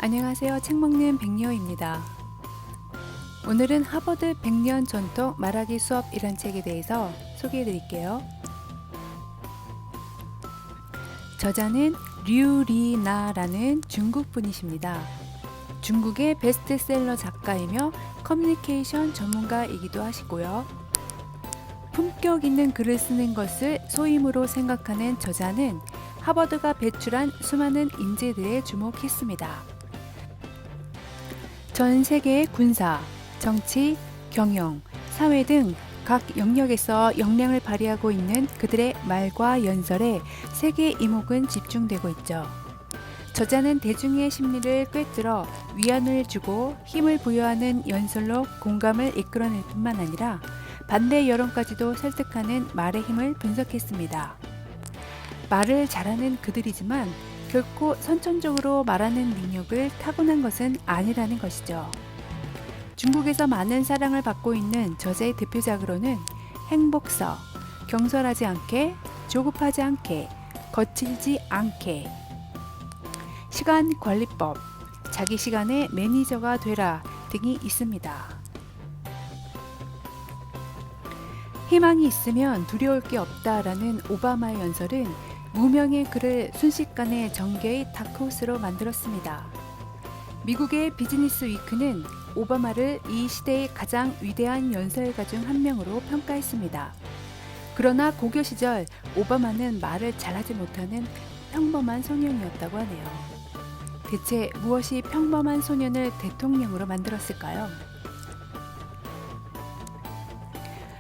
안녕하세요. 책 먹는 백녀입니다. 오늘은 하버드 100년 전통 말하기 수업이란 책에 대해서 소개해 드릴게요. 저자는 류리나라는 중국 분이십니다. 중국의 베스트셀러 작가이며 커뮤니케이션 전문가이기도 하시고요. 품격 있는 글을 쓰는 것을 소임으로 생각하는 저자는 하버드가 배출한 수많은 인재들에 주목했습니다. 전 세계의 군사, 정치, 경영, 사회 등 각 영역에서 역량을 발휘하고 있는 그들의 말과 연설에 세계 이목은 집중되고 있죠. 저자는 대중의 심리를 꿰뚫어 위안을 주고 힘을 부여하는 연설로 공감을 이끌어낼 뿐만 아니라 반대 여론까지도 설득하는 말의 힘을 분석했습니다. 말을 잘하는 그들이지만 결코 선천적으로 말하는 능력을 타고난 것은 아니라는 것이죠. 중국에서 많은 사랑을 받고 있는 저자의 대표작으로는 행복서, 경솔하지 않게, 조급하지 않게, 거칠지 않게, 시간관리법, 자기 시간의 매니저가 되라 등이 있습니다. 희망이 있으면 두려울 게 없다라는 오바마의 연설은 무명의 그를 순식간에 정계의 다크호스로 만들었습니다. 미국의 비즈니스 위크는 오바마를 이 시대의 가장 위대한 연설가 중 한 명으로 평가했습니다. 그러나 고교 시절 오바마는 말을 잘하지 못하는 평범한 소년이었다고 하네요. 대체 무엇이 평범한 소년을 대통령으로 만들었을까요?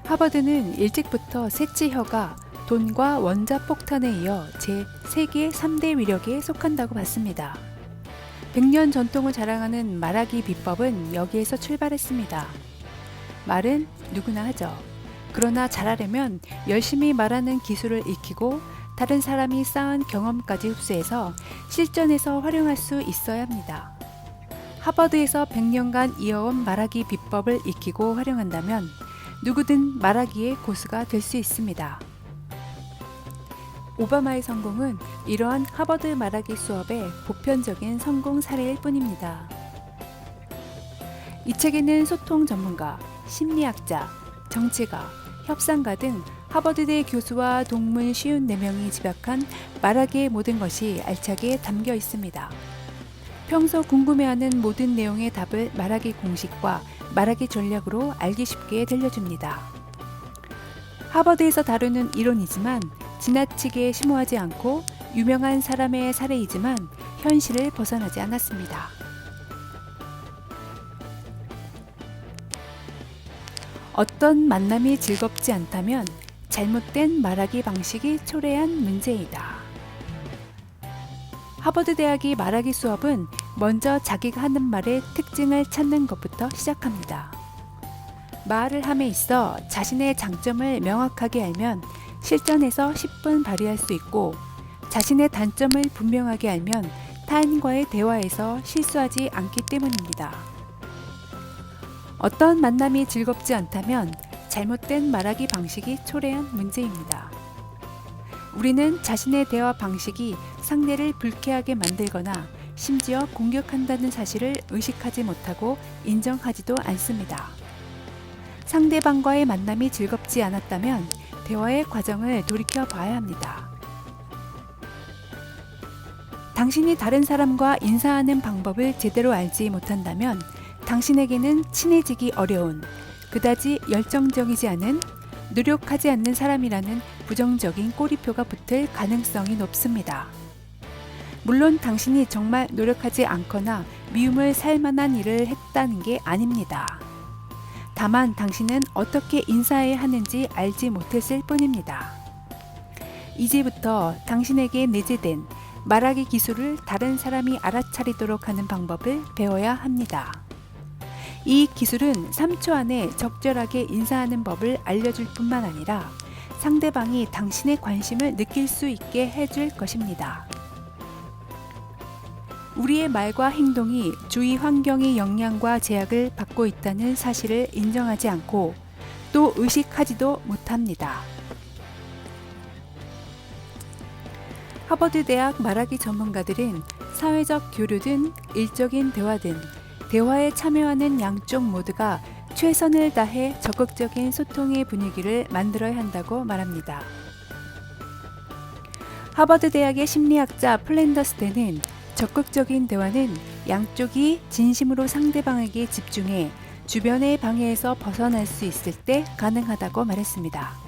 하버드는 일찍부터 셋째혀가 돈과 원자폭탄에 이어 제3의 3대 위력에 속한다고 봤습니다. 100년 전통을 자랑하는 말하기 비법은 여기에서 출발했습니다. 말은 누구나 하죠. 그러나 잘하려면 열심히 말하는 기술을 익히고 다른 사람이 쌓은 경험까지 흡수해서 실전에서 활용할 수 있어야 합니다. 하버드에서 100년간 이어온 말하기 비법을 익히고 활용한다면 누구든 말하기의 고수가 될 수 있습니다. 오바마의 성공은 이러한 하버드 말하기 수업의 보편적인 성공 사례일 뿐입니다. 이 책에는 소통 전문가, 심리학자, 정치가, 협상가 등 하버드대 교수와 동문 54명이 집약한 말하기의 모든 것이 알차게 담겨 있습니다. 평소 궁금해하는 모든 내용의 답을 말하기 공식과 말하기 전략으로 알기 쉽게 들려줍니다. 하버드에서 다루는 이론이지만 지나치게 심오하지 않고 유명한 사람의 사례이지만 현실을 벗어나지 않았습니다. 어떤 만남이 즐겁지 않다면 잘못된 말하기 방식이 초래한 문제이다. 하버드 대학의 말하기 수업은 먼저 자기가 하는 말의 특징을 찾는 것부터 시작합니다. 말을 함에 있어 자신의 장점을 명확하게 알면 실전에서 10분 발휘할 수 있고 자신의 단점을 분명하게 알면 타인과의 대화에서 실수하지 않기 때문입니다. 어떤 만남이 즐겁지 않다면 잘못된 말하기 방식이 초래한 문제입니다. 우리는 자신의 대화 방식이 상대를 불쾌하게 만들거나 심지어 공격한다는 사실을 의식하지 못하고 인정하지도 않습니다. 상대방과의 만남이 즐겁지 않았다면 대화의 과정을 돌이켜 봐야 합니다. 당신이 다른 사람과 인사하는 방법을 제대로 알지 못한다면 당신에게는 친해지기 어려운, 그다지 열정적이지 않은, 노력하지 않는 사람이라는 부정적인 꼬리표가 붙을 가능성이 높습니다. 물론 당신이 정말 노력하지 않거나 미움을 살 만한 일을 했다는 게 아닙니다. 다만 당신은 어떻게 인사해야 하는지 알지 못했을 뿐입니다. 이제부터 당신에게 내재된 말하기 기술을 다른 사람이 알아차리도록 하는 방법을 배워야 합니다. 이 기술은 3초 안에 적절하게 인사하는 법을 알려줄 뿐만 아니라 상대방이 당신의 관심을 느낄 수 있게 해줄 것입니다. 우리의 말과 행동이 주위 환경의 영향과 제약을 받고 있다는 사실을 인정하지 않고 또 의식하지도 못합니다. 하버드 대학 말하기 전문가들은 사회적 교류든 일적인 대화든 대화에 참여하는 양쪽 모두가 최선을 다해 적극적인 소통의 분위기를 만들어야 한다고 말합니다. 하버드 대학의 심리학자 플랜더스테는 적극적인 대화는 양쪽이 진심으로 상대방에게 집중해 주변의 방해에서 벗어날 수 있을 때 가능하다고 말했습니다.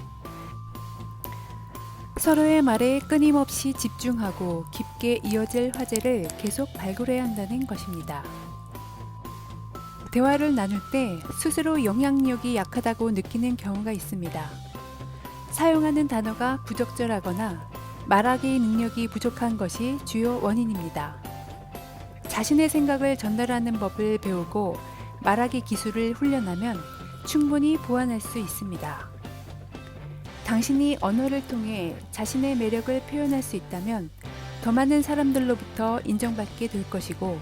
서로의 말에 끊임없이 집중하고 깊게 이어질 화제를 계속 발굴해야 한다는 것입니다. 대화를 나눌 때 스스로 영향력이 약하다고 느끼는 경우가 있습니다. 사용하는 단어가 부적절하거나 말하기 능력이 부족한 것이 주요 원인입니다. 자신의 생각을 전달하는 법을 배우고 말하기 기술을 훈련하면 충분히 보완할 수 있습니다. 당신이 언어를 통해 자신의 매력을 표현할 수 있다면 더 많은 사람들로부터 인정받게 될 것이고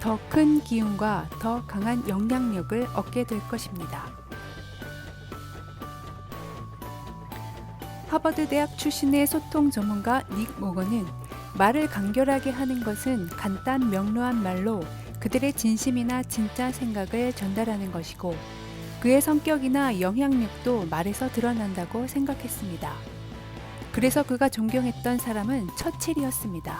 더 큰 기운과 더 강한 영향력을 얻게 될 것입니다. 하버드 대학 출신의 소통 전문가 닉 모건은 말을 간결하게 하는 것은 간단 명료한 말로 그들의 진심이나 진짜 생각을 전달하는 것이고 그의 성격이나 영향력도 말에서 드러난다고 생각했습니다. 그래서 그가 존경했던 사람은 처칠이었습니다.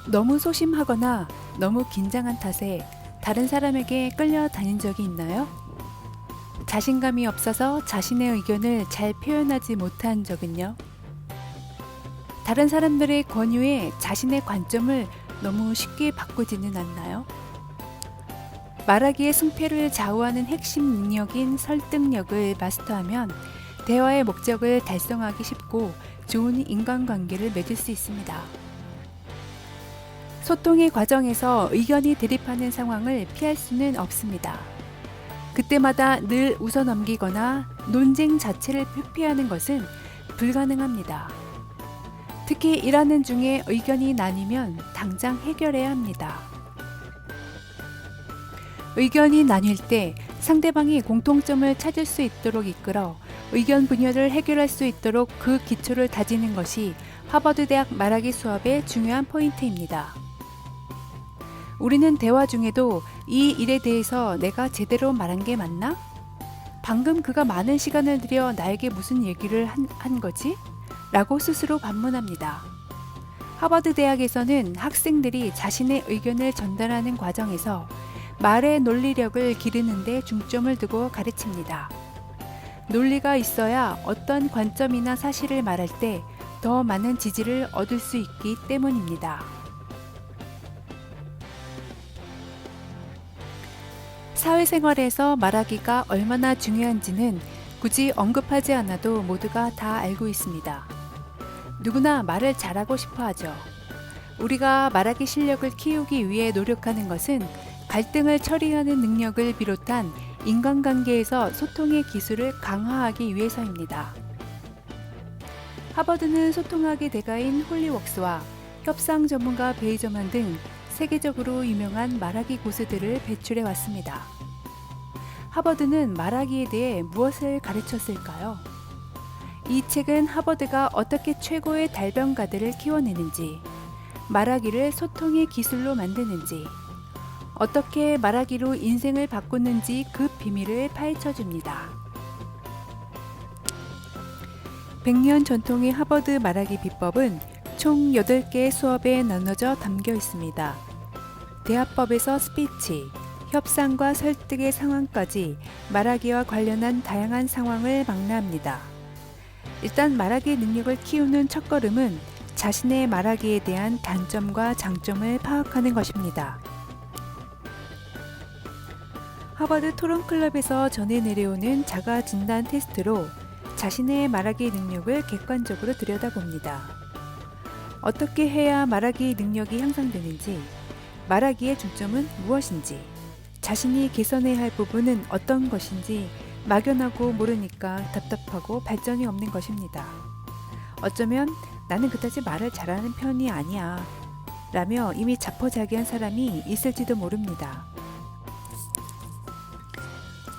너무 소심하거나 너무 긴장한 탓에 다른 사람에게 끌려다닌 적이 있나요? 자신감이 없어서 자신의 의견을 잘 표현하지 못한 적은요? 다른 사람들의 권유에 자신의 관점을 너무 쉽게 바꾸지는 않나요? 말하기의 승패를 좌우하는 핵심 능력인 설득력을 마스터하면 대화의 목적을 달성하기 쉽고 좋은 인간관계를 맺을 수 있습니다. 소통의 과정에서 의견이 대립하는 상황을 피할 수는 없습니다. 그때마다 늘 웃어넘기거나 논쟁 자체를 회피하는 것은 불가능합니다. 특히 일하는 중에 의견이 나뉘면 당장 해결해야 합니다. 의견이 나뉠 때 상대방이 공통점을 찾을 수 있도록 이끌어 의견 분열을 해결할 수 있도록 그 기초를 다지는 것이 하버드 대학 말하기 수업의 중요한 포인트입니다. 우리는 대화 중에도 이 일에 대해서 내가 제대로 말한 게 맞나? 방금 그가 많은 시간을 들여 나에게 무슨 얘기를 한 거지? 라고 스스로 반문합니다. 하버드 대학에서는 학생들이 자신의 의견을 전달하는 과정에서 말의 논리력을 기르는 데 중점을 두고 가르칩니다. 논리가 있어야 어떤 관점이나 사실을 말할 때 더 많은 지지를 얻을 수 있기 때문입니다. 사회생활에서 말하기가 얼마나 중요한지는 굳이 언급하지 않아도 모두가 다 알고 있습니다. 누구나 말을 잘하고 싶어 하죠. 우리가 말하기 실력을 키우기 위해 노력하는 것은 갈등을 처리하는 능력을 비롯한 인간관계에서 소통의 기술을 강화하기 위해서입니다. 하버드는 소통학의 대가인 홀리웍스와 협상 전문가 베이저만 등 세계적으로 유명한 말하기 고수들을 배출해 왔습니다. 하버드는 말하기에 대해 무엇을 가르쳤을까요? 이 책은 하버드가 어떻게 최고의 달변가들을 키워내는지, 말하기를 소통의 기술로 만드는지, 어떻게 말하기로 인생을 바꾸는지 그 비밀을 파헤쳐 줍니다. 100년 전통의 하버드 말하기 비법은 총 8개의 수업에 나눠져 담겨 있습니다. 대화법에서 스피치, 협상과 설득의 상황까지 말하기와 관련한 다양한 상황을 망라합니다. 일단 말하기 능력을 키우는 첫걸음은 자신의 말하기에 대한 단점과 장점을 파악하는 것입니다. 하버드 토론클럽에서 전해 내려오는 자가 진단 테스트로 자신의 말하기 능력을 객관적으로 들여다봅니다. 어떻게 해야 말하기 능력이 향상되는지, 말하기의 중점은 무엇인지, 자신이 개선해야 할 부분은 어떤 것인지 막연하고 모르니까 답답하고 발전이 없는 것입니다. 어쩌면 나는 그다지 말을 잘하는 편이 아니야 라며 이미 자포자기한 사람이 있을지도 모릅니다.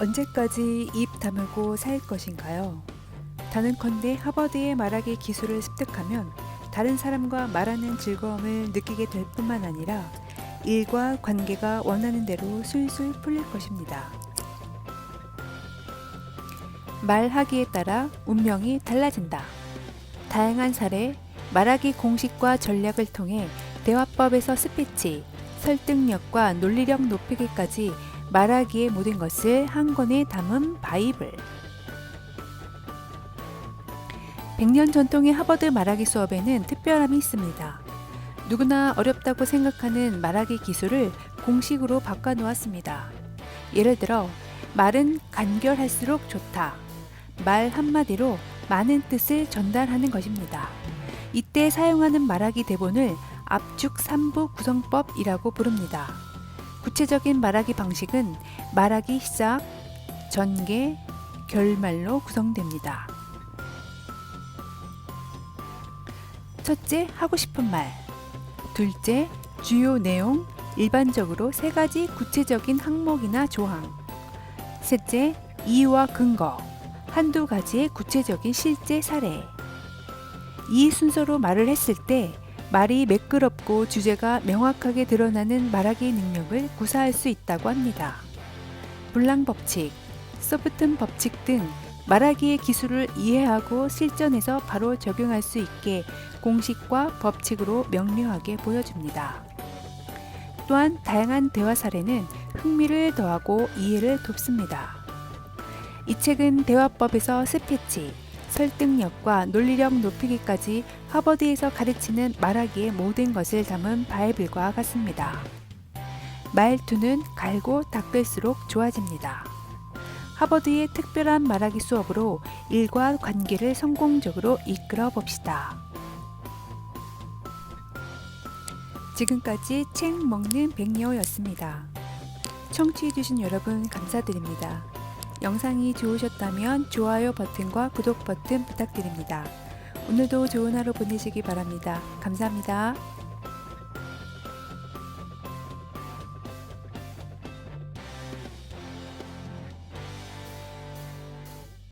언제까지 입 다물고 살 것인가요? 단언컨대 하버드의 말하기 기술을 습득하면 다른 사람과 말하는 즐거움을 느끼게 될 뿐만 아니라 일과 관계가 원하는 대로 술술 풀릴 것입니다. 말하기에 따라 운명이 달라진다. 다양한 사례, 말하기 공식과 전략을 통해 대화법에서 스피치, 설득력과 논리력 높이기까지 말하기의 모든 것을 한 권에 담은 바이블. 100년 전통의 하버드 말하기 수업에는 특별함이 있습니다. 누구나 어렵다고 생각하는 말하기 기술을 공식으로 바꿔놓았습니다. 예를 들어, 말은 간결할수록 좋다. 말 한마디로 많은 뜻을 전달하는 것입니다. 이때 사용하는 말하기 대본을 압축 3부 구성법이라고 부릅니다. 구체적인 말하기 방식은 말하기 시작, 전개, 결말로 구성됩니다. 첫째, 하고 싶은 말. 둘째, 주요 내용, 일반적으로 3가지 구체적인 항목이나 조항. 셋째, 이유와 근거, 한두 가지의 구체적인 실제 사례. 이 순서로 말을 했을 때 말이 매끄럽고 주제가 명확하게 드러나는 말하기 능력을 구사할 수 있다고 합니다. 블랑 법칙, 소프튼 법칙 등 말하기의 기술을 이해하고 실전에서 바로 적용할 수 있게 공식과 법칙으로 명료하게 보여줍니다. 또한 다양한 대화 사례는 흥미를 더하고 이해를 돕습니다. 이 책은 대화법에서 스피치, 설득력과 논리력 높이기까지 하버드에서 가르치는 말하기의 모든 것을 담은 바이블과 같습니다. 말투는 갈고 닦을수록 좋아집니다. 하버드의 특별한 말하기 수업으로 일과 관계를 성공적으로 이끌어 봅시다. 지금까지 책 먹는 백녀였습니다. 청취해주신 여러분 감사드립니다. 영상이 좋으셨다면 좋아요 버튼과 구독 버튼 부탁드립니다. 오늘도 좋은 하루 보내시기 바랍니다. 감사합니다.